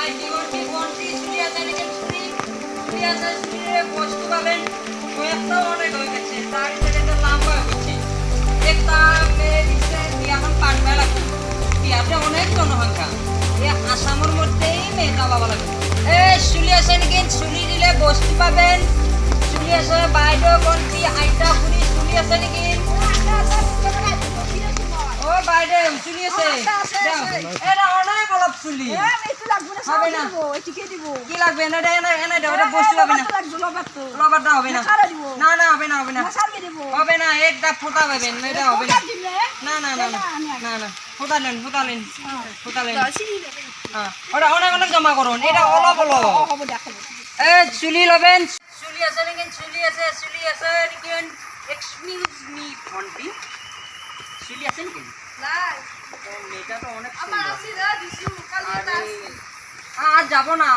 মাইকি গন্টি গন্টি চুলি আছে নাকি চুলি আছে চুলিরে বস্তু পাবেন কয়েকটা অনেক হয়ে গেছে তার থেকে তো লম্বা হচ্ছে একটা মেয়ে দিচ্ছে বিয়াখন পাঠবে লাগবে বিয়াতে অনেক জনসংখ্যা এই আসামের মধ্যেই মেয়েটা পাবা লাগবে চুলি আছে নাকি চুলি দিলে বস্তু পাবেন চুলি আছে বাইদেউ গন্টি আইতা খুলি চুলি আছে নাকি ও বাইদেউ চুলি আছে এটা অনেক অলপ চুলি হবে না কি লাগবে এনে এনে এটা বস্তু হবে না লবারটা হবে না না না হবে না হবে না হবে না একটা ফোঁটা পাবেন এটা হবে না না না না না না ফোঁটা নেন হ্যাঁ ওটা অনেক অনেক জমা করুন এটা অলপ অলপ চুলি লবেন চুলি আছে নাকি চুলি আছে নাকি এক্সকিউজ মি ফন্টি চুলি আছে নাকি মেয়েটা তো অনেক আর যাবো না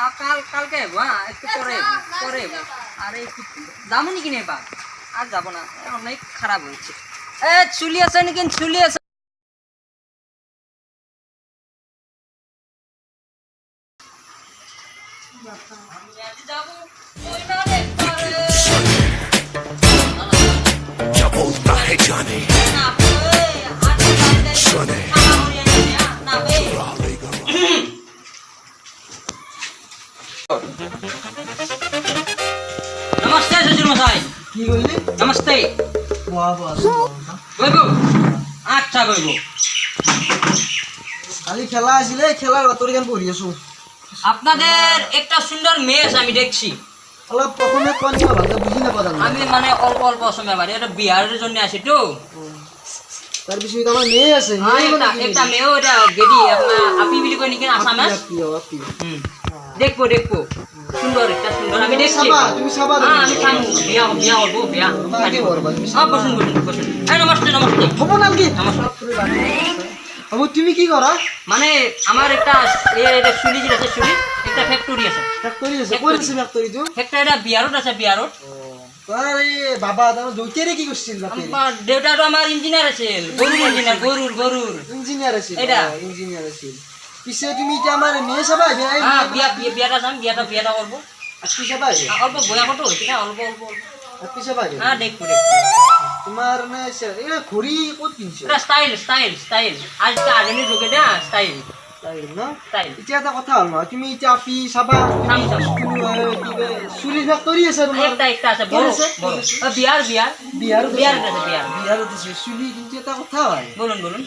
কালকে যাবো হ্যাঁ একটু পরে আরে একটু যাবো নাকি নেবা আর যাবো না অনেক খারাপ হয়েছে চুলি আছে নাকি চুলি আছে क्या बोलता है जाने सुने नमस्ते सचिन मसाई কি বললি नमस्ते বাহ বাহ বইবো আচ্ছা বইবো খালি খেলা আসলে খেলার তোর গান পড়ি আছো আপনাদের একটা সুন্দর মেয়ে আছে আমি দেখছি অলপ প্রথমে কোন কি ভালো বুঝি না কথা আমি মানে অল্প অল্প সময় বাড়ি এটা বিহারের জন্য আসি তো তার বিষয়ে তো আমার মেয়ে আছে হ্যাঁ একটা মেয়েও এটা গেদি আপনার আপনি বিলি কই নাকি আসামে দেখবো সুন্দর একটা সুন্দর আমি দেখছি তুমি সাবা হ্যাঁ আমি সামু বিয়া হবো বিয়া আগে বলবা তুমি সব বসুন নমস্তে হবো নাম কি বাবু তুমি কি করো মানে আমার একটা এটা চুলি যে আছে চুলি একটা ফ্যাক্টরি আছে ফ্যাক্টরি আছে কইছে ফ্যাক্টরি তো ফ্যাক্টরি এটা বিহারত আছে বিহারত আরে বাবা দাও দুইটারে কি করছিল বাপে আমার দেউতাটো আমার ইঞ্জিনিয়ার আছিল গরুর ইঞ্জিনিয়ার আছে এটা ইঞ্জিনিয়ার আছে পিছে তুমি কি আমার মেয়ে সাবা হ্যাঁ বিয়াটা যাম বিয়াটা করব আর কি সাবা অল্প বয়া কত হইছে না অল্প আর কি সাবা হ্যাঁ দেখো তোমার না এ ঘড়ি কত কিনছো এটা স্টাইল আজকে আধুনিক যুগে না স্টাইল তাই না স্টাইল এটা একটা কথা হল না তুমি চাপি সাবা সাম সুলি ফ্যাক্টরি আছে তোমার একটা আছে বড় বিহার বিহার আছে বিহার আছে সুলি কিন্তু এটা কথা হয় বলুন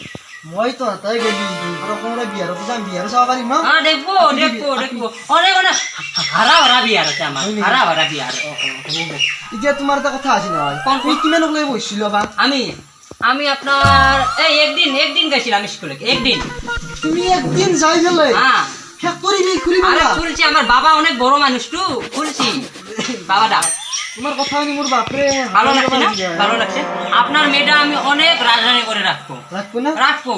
মই তো তাই গেলি আর কোনটা বিহার তো যাম বিহার যাওয়া পারি না হ্যাঁ দেখবো অনেক হারা বিহার আছে আমার হারা বিহার এতিয়া তোমার একটা কথা আছে না তুমি কিমান লগে বসছিল বা আমি আপনার এই একদিন গেছিলাম স্কুলে একদিন তুমি একদিন যাই ফেলে হ্যাঁ ফ্যাক্টরি নেই খুলি আরে খুলছি আমার বাবা অনেক বড় মানুষ তো খুলছি বাবাটা তোমার কথা শুনি মোর বাপরে ভালো লাগছে না ভালো লাগছে আপনার মেয়েটা আমি অনেক রাজধানী করে রাখবো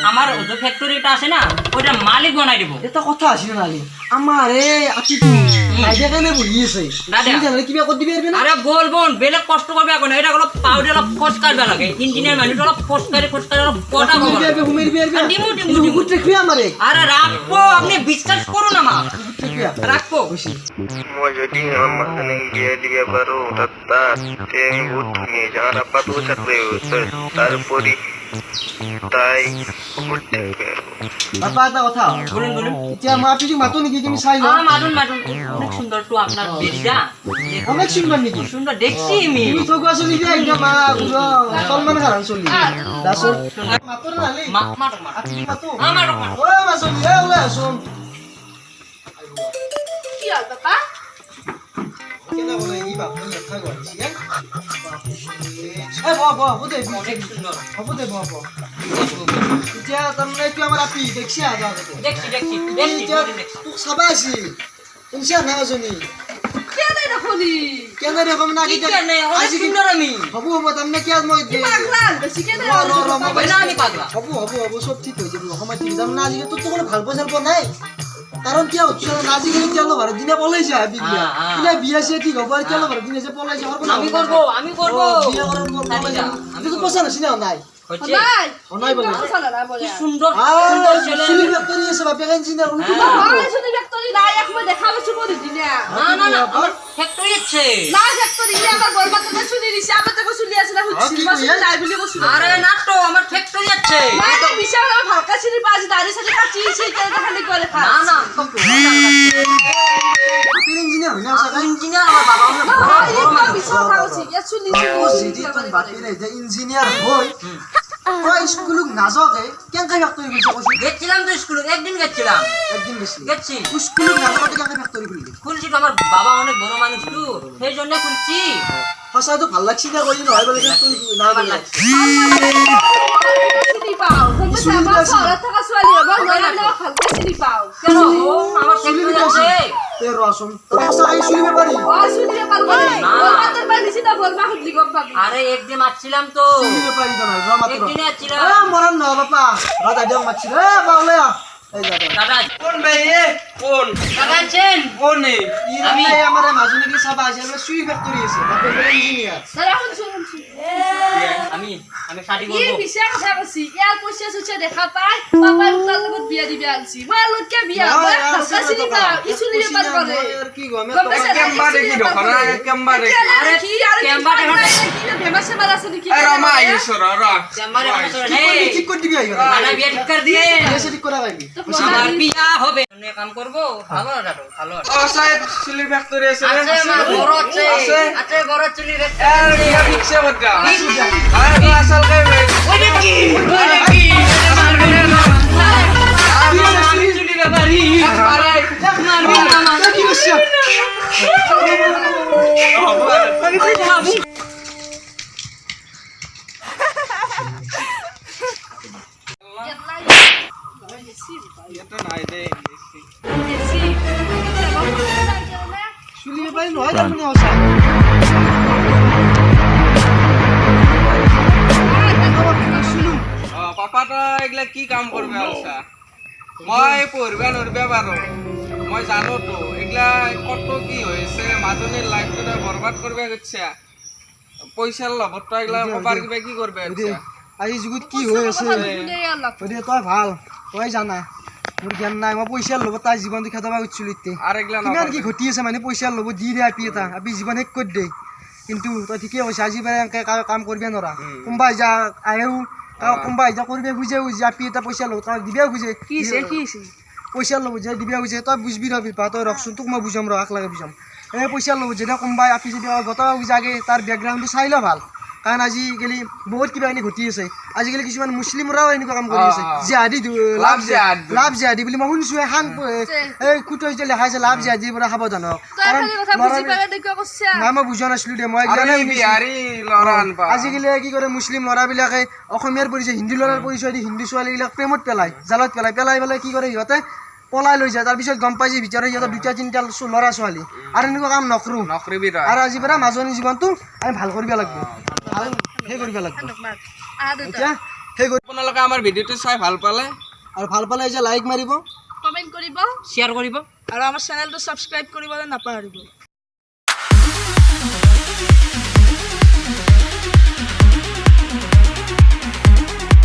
আমার যে ফ্যাক্টরিটা আছে না ওইটা মালিক বানাই দিব এটা কথা আছে না নালি আমারে আপি তুমি আইডিয়া কেন বইছে তুমি জানলে কিবা কর দিবি পারবে না আরে বলবন বেলে কষ্ট করবে এখন এটা হলো পাউডার অফ ফোর্স কাটবে লাগে ইঞ্জিনিয়ার মানুষ হলো ফোর্স করে অফ পটা করবে হুমের বিয়ার ডিমু গুটে খুয়া আমারে আরে রাখবো আপনি বিশ্বাস করুন আমার রাখবো মই যদি আমার গিয়ে দিবে পারো তাতে তুমি যারা পাতো চাকরি তারপরে তাই করতে বাবা একটা কথা বলুন এটা মা আপনি মাতো নাকি তুমি চাই না মাদুন অনেক সুন্দর তো আপনার বেরিটা অনেক সুন্দর নাকি সুন্দর দেখছি আমি তুমি তো গাছ নিবি একদম মা পুরো সলমান খান চলি দাসো মাতো না নালি মাটো আপনি মাতো আমার ও মা চলি এ ওলা শুন কি হল বাবা কেন বলে এই বাপ লেখা গইছি এ বাবা বুঝে অনেক সুন্দর বুঝে বাবা এটা তুমি কি আমার আপি দেখছি আজা দেখছি তুই সাবাসি ইনশা না জনি কেন দেখলি কেন রকম না কি কেন অনেক সুন্দর আমি হবু হবু তুমি কি আজ মই পাগলা বেশি কেন আমি পাগলা হবু সব ঠিক হইছে সময় ঠিক দাম না আজি তো কোনো ভাল পছন্দ নাই কারণ কি হচ্ছে না আজি গেলে চলো ভারত দিনে পলাইছে আবি বিয়া ইলা বিয়া সে ঠিক হবে আর চলো ভারত দিনে যে পলাইছে আমি করব বিয়া করার পর পলাইছে আমি তো পছন্দ আছে না নাই হচ্ছে নাই অনাই বলে চলে না বলে কি সুন্দর সুন্দর ছেলে চুলি ফ্যাক্টরি আছে বাপে ইঞ্জিনিয়ার উনি হয় শুধু ফ্যাক্টরি নাই একবার দেখাবে শুধু দিদি না না না আমার ফ্যাক্টরি আছে না ফ্যাক্টরি ইয়ে আমার বলবা তো শুনি দিছি আমার তো শুনি আসলে হচ্ছে কি বাস কইয়া? নাই বলি বসু আরে না তো আমার ফ্যাক্টরি আছে না তো বিশাল আমার ভালকা শুনি পাঁচ দাঁড়ি সাথে কাটি সেই কেন খালি করে খা না না বাপে ইঞ্জিনিয়ার হইনা আছে ইঞ্জিনিয়ার আমার বাবা আমার বড় মানুষ বিশাল খাওছি ইয়া শুনি ও যদি তুমি বাপে যে ইঞ্জিনিয়ার হই ওই স্কুল না যাওকে কেন কাই ফ্যাক্টরি খুলছে কইছি গেছিলাম তো স্কুলে একদিন গেছিলাম একদিন বেশি গেছি স্কুল না যাওকে কেন ফ্যাক্টরি খুললি খুলছি তো আমার বাবা অনেক বড় মানুষ তো সেই জন্য খুলছি হাসা তো ভাল লাগছি না কই নয় বলে ফ্যাক্টরি না আমার বলে লাগছে শুনি পাও তুমি সাবা সরা থাকা সোয়ালি হবে না না ভালকা শুনি পাও কেন ও আমার ফ্যাক্টরি আছে তে রসম তো হাসা আই শুনিবে পারি ও শুনি পারবো না বলবা তোর বাড়ি সিধা বলবা হুদলি গম পাবি আরে একদিন আসছিলাম তো শুনিবে পারি তো না রমাত একদিনে আসছিলাম মরন না বাপা রাত আইডাম মাছি রে বাউলে এই যাটা দাদা কোন ভাই এ কোন দাদা আছেন কোনে আমি আমারে মাজুনি কি সাবা আছে আমরা সুই ফ্যাক্টরি আছে বাপে ইঞ্জিনিয়ার তারা এখন শুনুন আমি আমি শাদি কি করব বিষয় কথা বলছি ইয়ার পয়সা সুচে দেখা পাই বাবার উত্তর লগত বিয়া দিবে আনছি মালুত কে বিয়া হয় হালকা শুনি পাও ইছু নিবে পার করে আর কি গো আমি গম পাইছে কেম্বা দেখি দখনা কেম্বা দেখি আরে কি আরে কেম্বা কি দেখো। বেমাসে মারা শুনি কি এ রমা ঈশ্বর র চেম্বারে বসে কি রে ঠিক করে দিবি আইবা দাদা বিয়ে ঠিক করে দিয়ে এসে ঠিক করে গাইবি আমার বিয়া হবে অনেক কাম করব ভালো দাদা ভালো ও সাহেব সিলির ফ্যাক্টরি আছে রে আছে আমার বড় আছে আছে? আছে বড় চুলি রে এর বিয়া ফিক্সে বদা আরে তো আসল কে ভাই ওই দেখি মারবি না আমি চুলি রে বাড়ি মারবি না মারবি কি হচ্ছে এটা নাই দে শুলিবে পারি নয় তার মানে হসা পাপাটা এগুলা কি কাম করবে আলসা মই পড়বে নড়বে পারো মই জানো তো এগুলা কত কি হয়েছে মাজনীর লাইফটা বরবাদ করবে হচ্ছে পয়সার লবত এগুলা কবার কিবা কি করবে আলসা আজি যুগত কি হৈ আছে ওদে তই ভাল তই জানা মোৰ জ্ঞান নাই মই পইচাৰ লগত তাই জীৱনটো খেদাব খুজিছিলো এতিয়া আর এগুলা কিমান কি ঘটি আছে মানে পইচাৰ লগত দি দে আপি এটা আপি জীৱন শেষ কৰি দে কিন্তু তই ঠিকে কৈছে আজি পৰা এনেকে কাম কৰিব নোৱাৰা কোনোবা যা আহেও কোনোবা যা কৰিব খুজে আপি এটা পইচাৰ লগত তাক দিবও খোজে পইচাৰ লগত যে দিবও খোজে তই বুজবি ৰবি পা তই ৰখচোন তোক মই বুজাম ৰ আকলাগে বুজাম এই পইচাৰ লগত যেতিয়া কোনোবাই আপি যদি গতাব খোজাগে তাৰ বেকগ্ৰাউণ্ডটো চাই ল ভাল কাৰণ আজিকালি বহুত কিবা কিনি ঘটি আছে আজিকালি কিছুমান মুছলিমৰাও এনেকুৱা কাম কৰি আছে জিহাদী লাভ জিহাদী বুলি মই শুনিছোঁ এখন এই কুটৰ যে লেখা আছে লাভ জিহাদীৰ পৰা সাৱধান হওক কাৰণ নাই মই বুজা নাছিলোঁ দে মই বিহাৰী লৰা আনবা আজিকালি কি কৰে মুছলিম ল'ৰাবিলাকে অসমীয়াৰ পৰিচয় হিন্দী ল'ৰাৰ পৰিচয় দি হিন্দী ছোৱালীবিলাক প্ৰেমত পেলায় জালত পেলাই পেলাই কি কৰে সিহঁতে পলাই লৈ যায় তাৰপিছত গম পাই যে ভিতৰত সিহঁতৰ দুটা তিনিটা ল'ৰা ছোৱালী আৰু এনেকুৱা কাম নকৰোঁ নকৰিবি তই আৰু আজিৰ পৰা মাজনী জীৱনটো আমি ভাল কৰিব লাগিব ভাল সেই কৰিব লাগিব এতিয়া সেই কৰি আপোনালোকে আমাৰ ভিডিঅ'টো চাই ভাল পালে আৰু ভাল পালে যে লাইক মাৰিব কমেন্ট কৰিব শেয়ার করিব আৰু আমাৰ চেনেলটো সাবস্ক্ৰাইব কৰিবলৈ নাপাহৰিব